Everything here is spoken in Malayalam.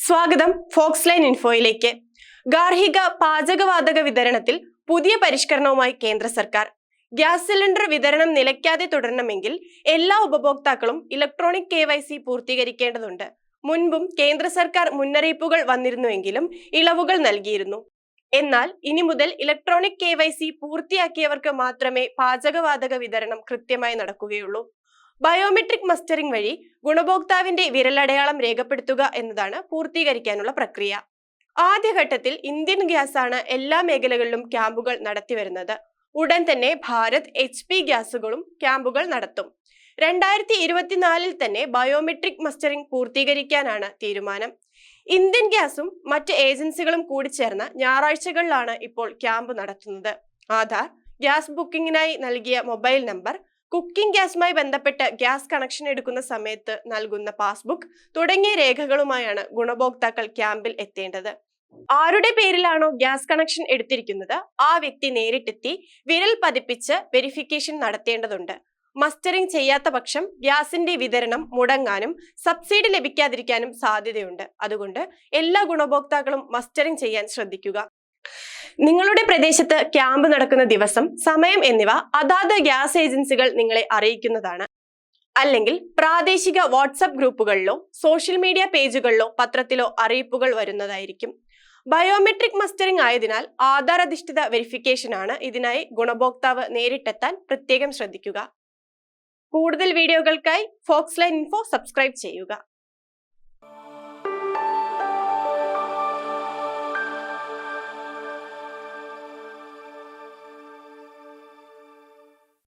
സ്വാഗതം ഫോക്സ് ലൈൻ ഇൻഫോയിലേക്ക്. ഗാർഹിക പാചകവാതക വിതരണത്തിൽ പുതിയ പരിഷ്കരണവുമായി കേന്ദ്ര സർക്കാർ. ഗ്യാസ് സിലിണ്ടർ വിതരണം നിലയ്ക്കാതെ തുടരണമെങ്കിൽ എല്ലാ ഉപഭോക്താക്കളും ഇലക്ട്രോണിക് KYC പൂർത്തീകരിക്കേണ്ടതുണ്ട്. മുൻപും കേന്ദ്ര സർക്കാർ മുന്നറിയിപ്പുകൾ വന്നിരുന്നുവെങ്കിലും ഇളവുകൾ നൽകിയിരുന്നു. എന്നാൽ ഇനി മുതൽ ഇലക്ട്രോണിക് KYC പൂർത്തിയാക്കിയവർക്ക് മാത്രമേ പാചകവാതക വിതരണം കൃത്യമായി നടക്കുകയുള്ളൂ. ബയോമെട്രിക് മസ്റ്ററിംഗ് വഴി ഗുണഭോക്താവിന്റെ വിരലടയാളം രേഖപ്പെടുത്തുക എന്നതാണ് പൂർത്തീകരിക്കാനുള്ള പ്രക്രിയ. ആദ്യഘട്ടത്തിൽ ഇന്ത്യൻ ഗ്യാസ് ആണ് എല്ലാ മേഖലകളിലും ക്യാമ്പുകൾ നടത്തിവരുന്നത്. ഉടൻ തന്നെ ഭാരത് HP ഗ്യാസുകളും ക്യാമ്പുകൾ നടത്തും. 2024 തന്നെ ബയോമെട്രിക് മസ്റ്ററിംഗ് പൂർത്തീകരിക്കാനാണ് തീരുമാനം. ഇന്ത്യൻ ഗ്യാസും മറ്റ് ഏജൻസികളും കൂടി ചേർന്ന ഞായറാഴ്ചകളിലാണ് ഇപ്പോൾ ക്യാമ്പ് നടത്തുന്നത്. ആധാർ, ഗ്യാസ് ബുക്കിംഗിനായി നൽകിയ മൊബൈൽ നമ്പർ, കുക്കിംഗ് ഗ്യാസുമായി ബന്ധപ്പെട്ട് ഗ്യാസ് കണക്ഷൻ എടുക്കുന്ന സമയത്ത് നൽകുന്ന പാസ്ബുക്ക് തുടങ്ങിയ രേഖകളുമായാണ് ഗുണഭോക്താക്കൾ ക്യാമ്പിൽ എത്തേണ്ടത്. ആരുടെ പേരിലാണോ ഗ്യാസ് കണക്ഷൻ എടുത്തിരിക്കുന്നത് ആ വ്യക്തി നേരിട്ടെത്തി വിരൽ പതിപ്പിച്ച് വെരിഫിക്കേഷൻ നടത്തേണ്ടതുണ്ട്. മസ്റ്ററിംഗ് ചെയ്യാത്ത പക്ഷം ഗ്യാസിന്റെ വിതരണം മുടങ്ങാനും സബ്സിഡി ലഭിക്കാതിരിക്കാനും സാധ്യതയുണ്ട്. അതുകൊണ്ട് എല്ലാ ഗുണഭോക്താക്കളും മസ്റ്ററിംഗ് ചെയ്യാൻ ശ്രദ്ധിക്കുക. നിങ്ങളുടെ പ്രദേശത്ത് ക്യാമ്പ് നടക്കുന്ന ദിവസം, സമയം എന്നിവ അതാത് ഗ്യാസ് ഏജൻസികൾ നിങ്ങളെ അറിയിക്കുന്നതാണ്. അല്ലെങ്കിൽ പ്രാദേശിക വാട്സ്ആപ്പ് ഗ്രൂപ്പുകളിലോ സോഷ്യൽ മീഡിയ പേജുകളിലോ പത്രത്തിലോ അറിയിപ്പുകൾ വരുന്നതായിരിക്കും. ബയോമെട്രിക് മസ്റ്ററിംഗ് ആയതിനാൽ ആധാർ അധിഷ്ഠിത വെരിഫിക്കേഷൻ ആണ്. ഇതിനായി ഗുണഭോക്താവ് നേരിട്ടെത്താൻ പ്രത്യേകം ശ്രദ്ധിക്കുക. കൂടുതൽ വീഡിയോകൾക്കായി ഫോക്സ് ലൈൻ ഇൻഫോ സബ്സ്ക്രൈബ് ചെയ്യുക.